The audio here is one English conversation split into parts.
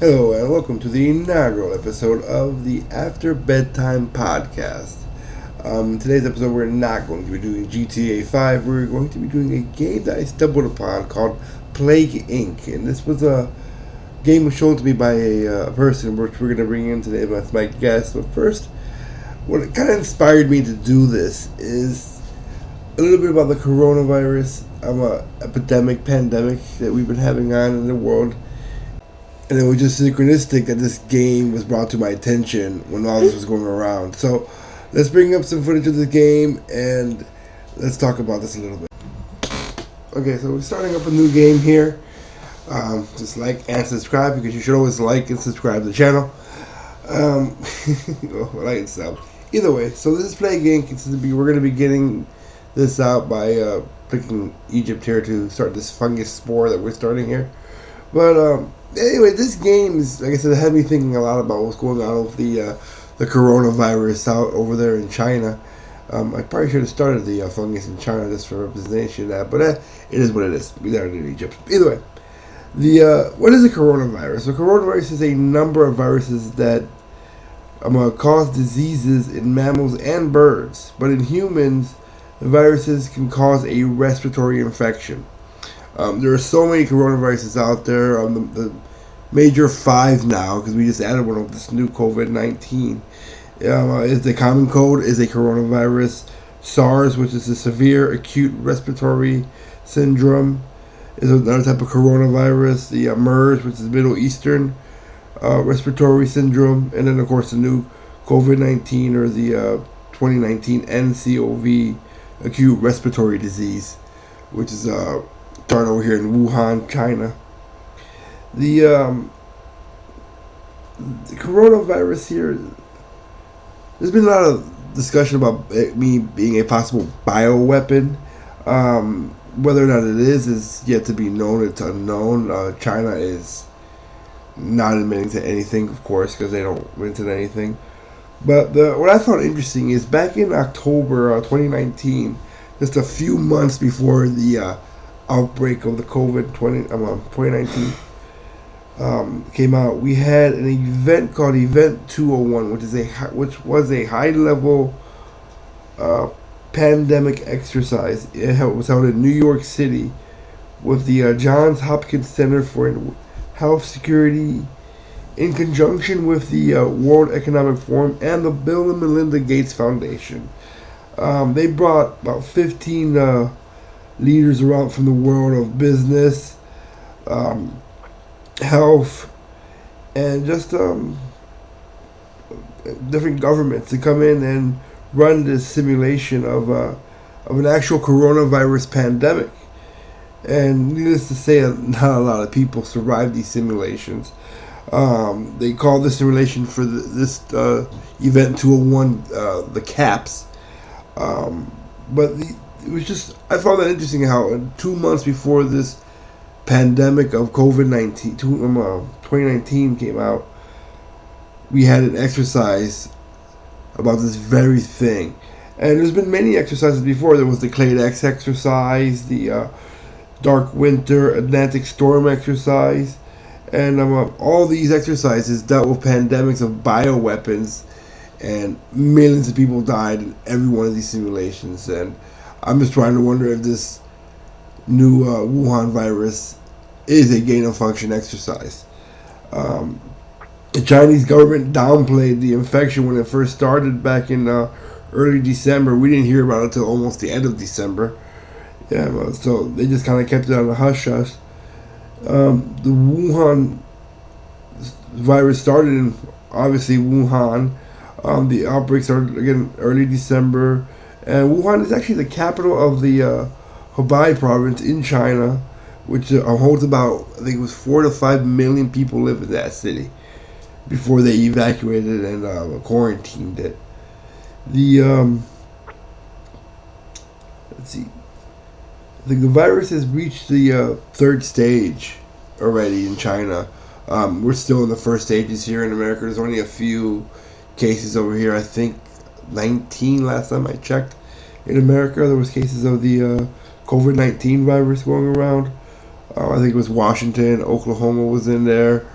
Hello and welcome to the inaugural episode of the After Bedtime podcast. Today's episode we're not going to be doing GTA 5, we're going to be doing a game that I stumbled upon called Plague Inc. And this was a game was shown to me by a person which we're going to bring in today as my guest. But first, what kind of inspired me to do this is a little bit about the coronavirus pandemic that we've been having on in the world. And it was just synchronistic that this game was brought to my attention when all this was going around. So let's bring up some footage of the game and let's talk about this a little bit. Okay, so we're starting up a new game here. Just like and subscribe, because you should always like and subscribe to the channel. Like and sub. Either way, so this is Plague Inc. We're going to be getting this out by picking Egypt here to start this fungus spore that we're starting here. But anyway, this game is, like I said, it had me thinking a lot about what's going on with the coronavirus out over there in China. I probably should have started the fungus in China just for representation of that, but it is what it is. We are in Egypt. Either way, what is a coronavirus? A coronavirus is a number of viruses that cause diseases in mammals and birds, but in humans, the viruses can cause a respiratory infection. There are so many coronaviruses out there. The major 5 now, because we just added one of this new COVID-19. Is the common cold is a coronavirus. SARS, which is a severe acute respiratory syndrome, is another type of coronavirus. The MERS, which is Middle Eastern respiratory syndrome, and then of course the new COVID-19 or the 2019 NCOV, acute respiratory disease, which is started over here in Wuhan, China. The coronavirus here, there's been a lot of discussion about me being a possible bioweapon. Whether or not it is yet to be known. It's unknown. China is not admitting to anything, of course, because they don't admit to anything. But what I found interesting is back in October 2019, just a few months before the outbreak of the COVID-2019 came out, we had an event called Event 201, which was a high-level pandemic exercise. It was held in New York City with the Johns Hopkins Center for Health Security in conjunction with the World Economic Forum and the Bill and Melinda Gates Foundation. They brought about 15 leaders around from the world of business, health, and just different governments to come in and run this simulation of an actual coronavirus pandemic. And needless to say, not a lot of people survived these simulations. They called this simulation for this event 201 the CAPS. But it was just, I found that interesting how 2 months before this pandemic of COVID-19, 2019 came out, we had an exercise about this very thing. And there's been many exercises before. There was the Clyde Lewis exercise, the Dark Winter Atlantic Storm exercise, and all these exercises dealt with pandemics of bioweapons, and millions of people died in every one of these simulations. And I'm just trying to wonder if this new Wuhan virus is a gain-of-function exercise. The Chinese government downplayed the infection when it first started back in early December. We didn't hear about it until almost the end of December. Yeah, so they just kind of kept it on the hush-hush. The Wuhan virus started in, obviously, Wuhan. The outbreak started, again, early December. And Wuhan is actually the capital of the Hubei province in China, which holds about, I think it was 4 to 5 million people live in that city before they evacuated and quarantined it. Let's see. I think the virus has reached the 3rd stage already in China. We're still in the first stages here in America. There's only a few cases over here. I think 19 last time I checked. In America, there was cases of the COVID-19 virus going around. I think it was Washington, Oklahoma was in there.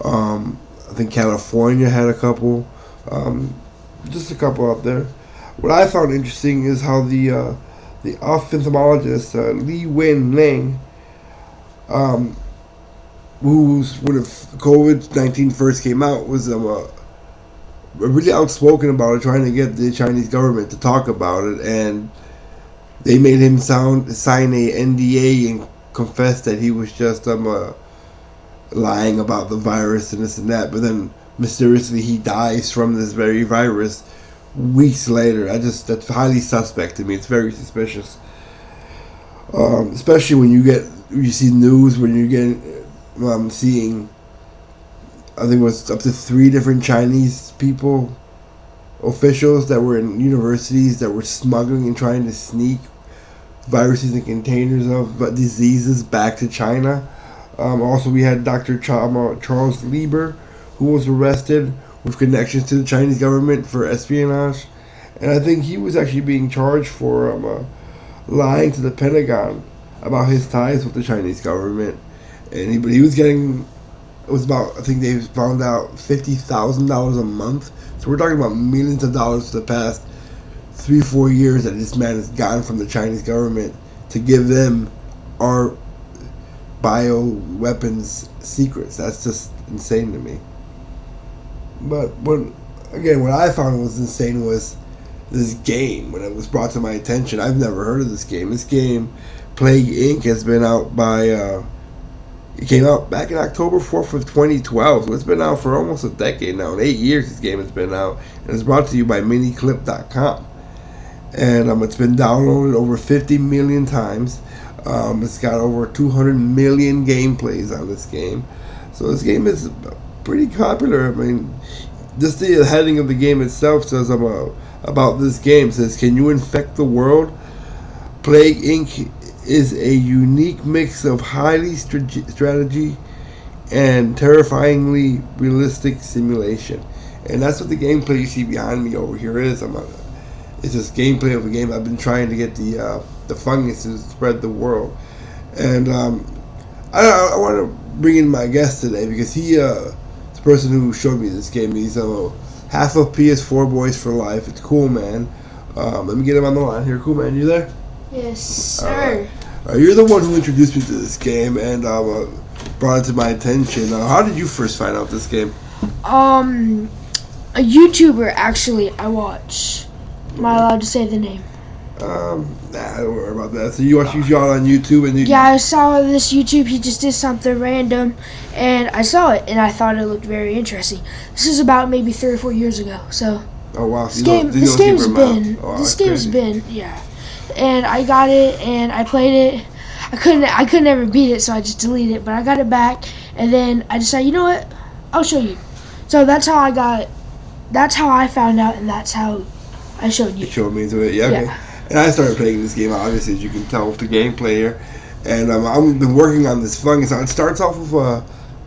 I think California had a couple. Just a couple out there. What I found interesting is how the ophthalmologist Li Wen Ling, who's when COVID-19 first came out, was really outspoken about it, trying to get the Chinese government to talk about it, and they made him sign a NDA and confess that he was just lying about the virus and this and that. But then mysteriously he dies from this very virus weeks later. That's highly suspect to me. It's very suspicious, especially when you see news when you get seeing. I think it was up to 3 different Chinese officials that were in universities that were smuggling and trying to sneak viruses and containers of diseases back to China. Also, we had Dr. Charles Lieber, who was arrested with connections to the Chinese government for espionage. And I think he was actually being charged for lying to the Pentagon about his ties with the Chinese government. And he was getting... It was about, I think they found out $50,000 a month. So we're talking about millions of dollars for the past 3-4 years that this man has gotten from the Chinese government to give them our bioweapons secrets. That's just insane to me. But what I found was insane was this game. When it was brought to my attention, I've never heard of this game. This game, Plague Inc., has been out by... It came out back in October 4th of 2012, so it's been out for almost a decade now. In 8 years, this game has been out, and it's brought to you by miniclip.com. And it's been downloaded over 50 million times. It's got over 200 million gameplays on this game. So this game is pretty popular. I mean, just the heading of the game itself says about this game. It says, "Can you infect the world? Plague Inc. is a unique mix of highly strategy and terrifyingly realistic simulation." And that's what the gameplay you see behind me over here is. It's just gameplay of a game. I've been trying to get the fungus to spread the world. And I want to bring in my guest today because he the person who showed me this game. He's half of PS4 Boys for Life. It's Coolman. Let me get him on the line here. Coolman, you there? Yes, sir. You're the one who introduced me to this game and brought it to my attention. How did you first find out this game? A YouTuber, actually, I watch. Am I allowed to say the name? Don't worry about that. So you watch it on YouTube and yeah, I saw this YouTube. He just did something random, and I saw it, and I thought it looked very interesting. This is about maybe 3 or 4 years ago. So. Oh wow! This game's been yeah. And I got it, and I played it. I couldn't ever beat it, so I just deleted it. But I got it back, and then I decided, you know what? I'll show you. So that's how I got it. That's how I found out, and that's how I showed you. You showed me to it, yeah. Okay. And I started playing this game, obviously, as you can tell with the gameplay here. And I've been working on this fungus. It starts off with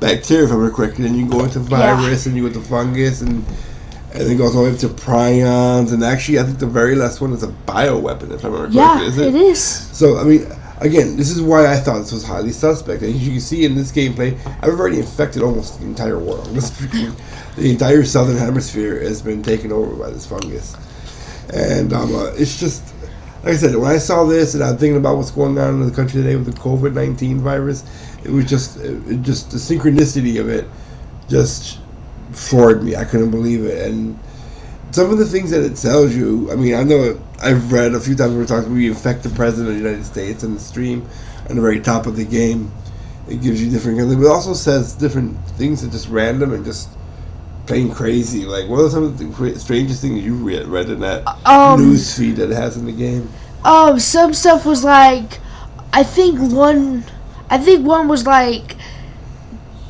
bacteria, if I remember correctly, and you go into virus, and you go to fungus, and it goes all the way up to prions, and actually, I think the very last one is a bioweapon, if I remember correctly. Yeah, it is. So, I mean, again, this is why I thought this was highly suspect. As you can see in this gameplay, I've already infected almost the entire world. The entire southern hemisphere has been taken over by this fungus. And it's just, like I said, when I saw this and I'm thinking about what's going on in the country today with the COVID-19 virus, it was just the synchronicity of it just floored me. I couldn't believe it. And some of the things that it tells you, I mean, I know I've read a few times we're talking, we infect the president of the United States in the stream on the very top of the game. It gives you different, but it also says different things that just random and just plain crazy. Like, what are some of the strangest things you read in that news feed that it has in the game? Some stuff was like, I think one was like,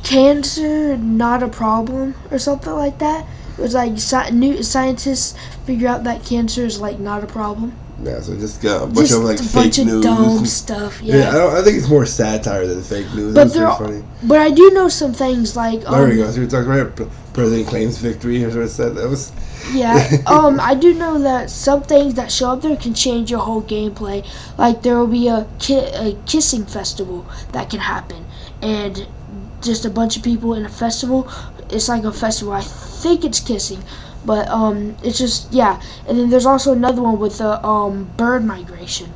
cancer not a problem or something like that. It was like new scientists figure out that cancer is like not a problem. Yeah, so just got a bunch of like fake news, dumb stuff. Yeah, I think it's more satire than fake news. But funny. But I do know some things like. There we go. So you're talking about president claims victory. Here's what it said. That was. Yeah. I do know that some things that show up there can change your whole gameplay. Like there will be a kissing festival that can happen, and just a bunch of people in a festival. It's like a festival. I think it's kissing, but it's just yeah. And then there's also another one with the bird migration.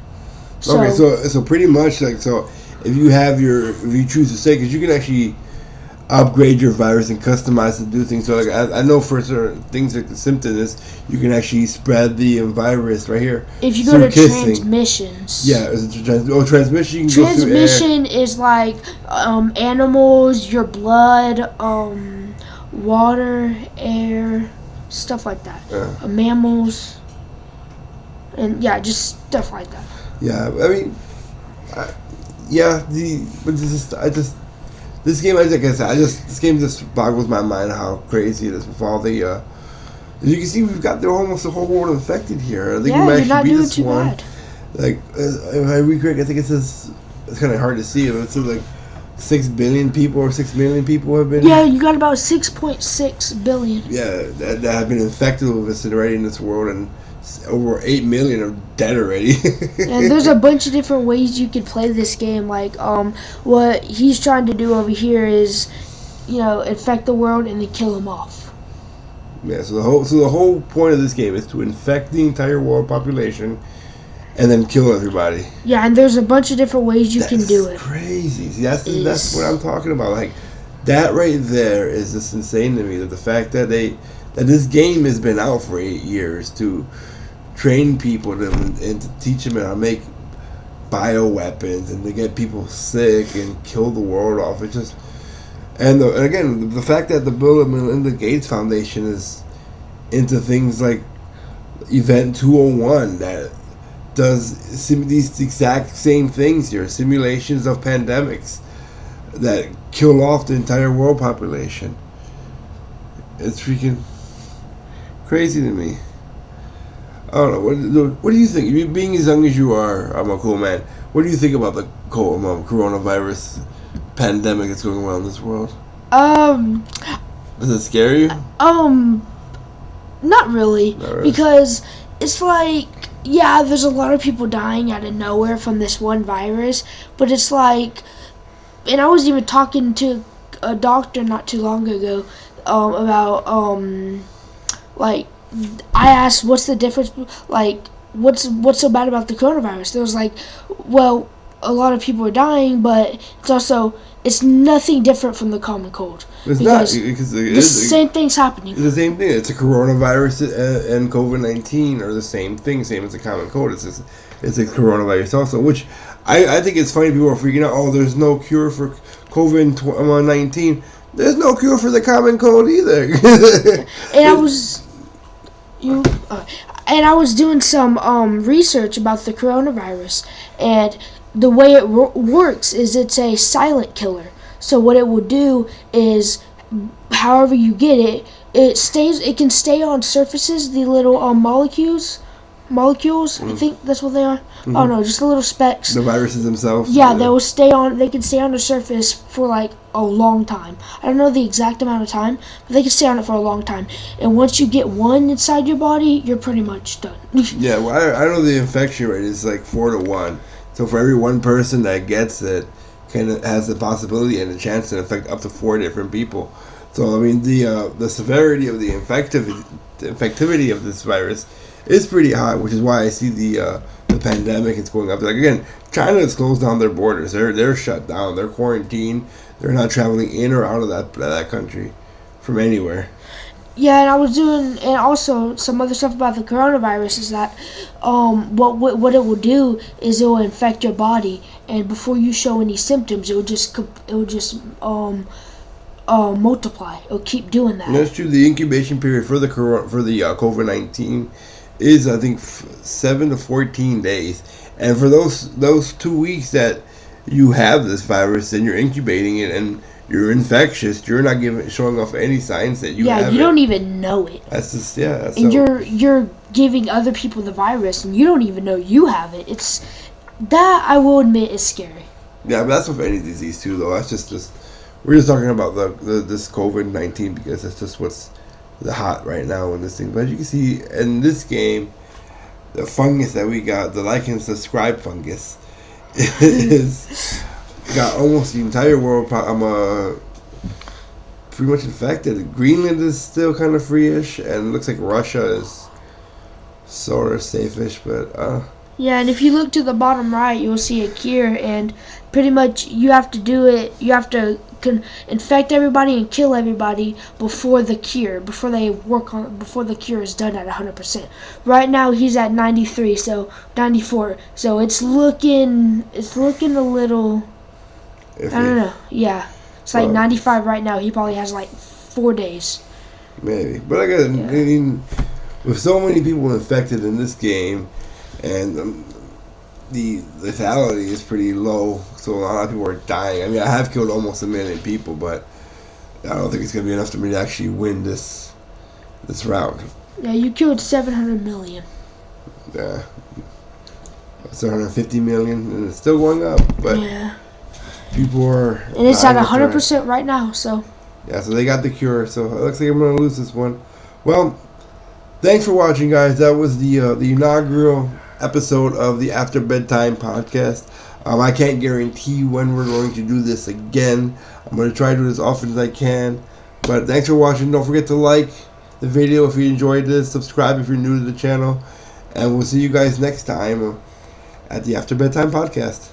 Okay, so pretty much like so. If you choose to say, because you can actually upgrade your virus and customize and do things. So like I know for certain things like the symptoms is you can actually spread the virus right here. If you go to transmissions. Yeah, transmission. You can transmission go is like animals, your blood, water, air, stuff like that. Mammals, and yeah, just stuff like that. Yeah, I mean, this game, like I said, this game just boggles my mind how crazy it is with all the. As you can see, we've got almost the whole world infected here. I think we might actually beat this one. Bad. Like, if I read correct, I think it says it's kind of hard to see, but it says like 6 billion people or 6 million people have been. Yeah, you got about 6.6 billion. Yeah, that have been infected with this already in this world, and over 8 million are dead already. And there's a bunch of different ways you could play this game. Like, what he's trying to do over here is, infect the world and then kill them off. Yeah. So the whole point of this game is to infect the entire world population, and then kill everybody. Yeah, and there's a bunch of different ways you can do it. That's crazy. See, that's what I'm talking about. Like, that right there is just insane to me. That the fact that this game has been out for 8 years to train people and to teach them how to make bioweapons and to get people sick and kill the world off. It's just, and again, the fact that the Bill and Melinda Gates Foundation is into things like Event 201 that does these exact same things here, simulations of pandemics that kill off the entire world population. It's freaking crazy to me. I don't know. What do you think? You being as young as you are, I'm a cool man. What do you think about the coronavirus pandemic that's going around this world? Does it scare you? Not really. Because it's like, yeah, there's a lot of people dying out of nowhere from this one virus, but it's like, and I was even talking to a doctor not too long ago about like, I asked, what's the difference, like, what's so bad about the coronavirus? There was like, well, a lot of people are dying, but it's nothing different from the common cold. It's not, because the same thing's happening. It's the same thing. It's a coronavirus and COVID-19 are the same thing, same as the common cold. It's a coronavirus also, which I think it's funny people are freaking out, oh, there's no cure for COVID-19. There's no cure for the common cold either. And I was doing some research about the coronavirus, and the way it works is it's a silent killer. So what it will do is, however you get it, it can stay on surfaces, the little molecules. I think that's what they are. Mm-hmm. Oh no, just the little specks. The viruses themselves. Yeah, they can stay on the surface for like a long time. I don't know the exact amount of time, but they can stay on it for a long time. And once you get one inside your body, you're pretty much done. Yeah, well, I know the infection rate is like 4 to 1. So for every one person that gets it, has the possibility and a chance to infect up to 4 different people. So I mean, the severity of the infectivity of this virus is pretty high, which is why I see the pandemic is going up. Like again, China has closed down their borders. They're shut down. They're quarantined. They're not traveling in or out of that country from anywhere. Yeah, and I was doing, and also some other stuff about the coronavirus is that what it will do is it will infect your body, and before you show any symptoms, it will just multiply. It will keep doing that. And that's true. The incubation period for the COVID-19 is, I think, 7 to 14 days, and for those 2 weeks that you have this virus and you're incubating it and you're infectious, you're not showing off any signs that you have it. Yeah, you don't even know it. That's just, yeah. That's and you're giving other people the virus and you don't even know you have it. It's that, I will admit, is scary. Yeah, but that's with any disease too, though. That's just we're just talking about this COVID-19 because that's just what's the hot right now in this thing. But you can see in this game, the fungus that we got, the like and subscribe fungus, is got almost the entire world pretty much infected. Greenland is still kind of free-ish, and it looks like Russia is sort of safe-ish, but yeah, and if you look to the bottom right, you'll see a cure, and pretty much you have to do it. You have to infect everybody and kill everybody before the cure, before the cure is done at 100%. Right now he's at 93, so 94. So it's looking a little. iffy. I don't know. Yeah, it's like 95 right now. He probably has like 4 days. Maybe, but I guess I mean, with so many people infected in this game, and the lethality is pretty low, so a lot of people are dying. I mean, I have killed almost 1 million people, but I don't think it's going to be enough for me to actually win this round. Yeah, you killed 700 million. Yeah, 750 million, and it's still going up, but people are. And it's at 100% right now, so. Yeah, so they got the cure, so it looks like I'm going to lose this one. Well, thanks for watching, guys. That was the inaugural episode of the After Bedtime podcast. I can't guarantee when we're going to do this again. I'm going to try to do this as often as I can. But thanks for watching. Don't forget to like the video if you enjoyed this. Subscribe if you're new to the channel. And we'll see you guys next time at the After Bedtime podcast.